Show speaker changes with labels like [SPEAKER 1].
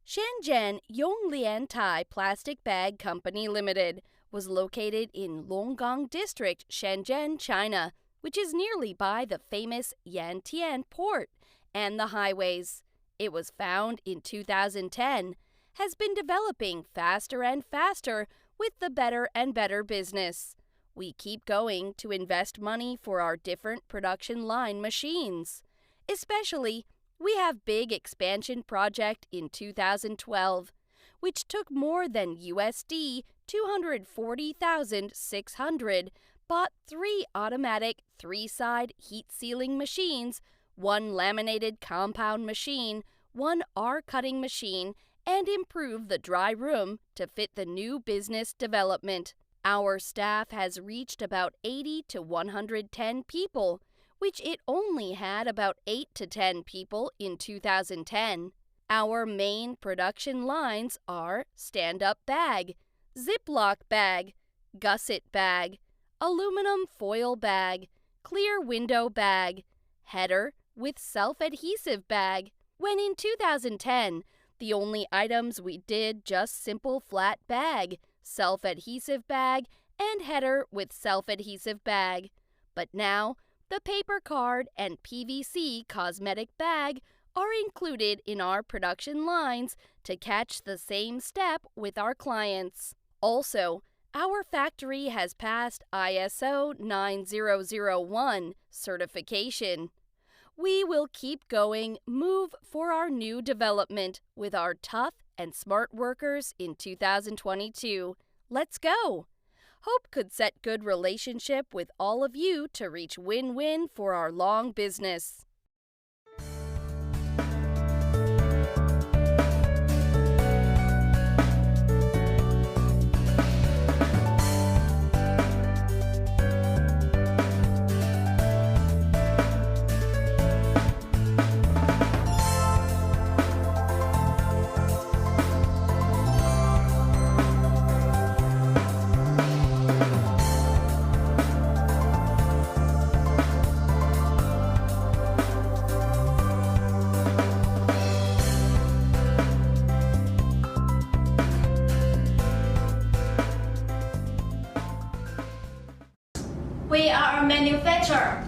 [SPEAKER 1] Shenzhen Yonglian Tai Plastic Bag Company Limited was located in Longgang District, Shenzhen, China, which is nearly by the famous Yantian port and the highways. It was found in 2010, has been developing faster and faster with the better and better business. We keep going to invest money for our different production line machines. Especially, we have big expansion project in 2012, which took more than USD 240,600, bought 3 automatic 3-side heat sealing machines, 1 laminated compound machine, 1 R-cutting machine, and improve the dry room to fit the new business development. Our staff has reached about 80 to 110 people, which it only had about 8 to 10 people in 2010. Our main production lines are stand-up bag, Ziploc bag, gusset bag, aluminum foil bag, clear window bag, header with self-adhesive bag. When in 2010, the only items we did just simple flat bag, self-adhesive bag, and header with self-adhesive bag. But now, the paper card and PVC cosmetic bag are included in our production lines to catch the same step with our clients. Also, our factory has passed ISO 9001 certification. We will keep going, move for our new development with our tough and smart workers in 2022. Let's go! Hope could set good relationship with all of you to reach win-win for our long business.
[SPEAKER 2] We are a manufacturer.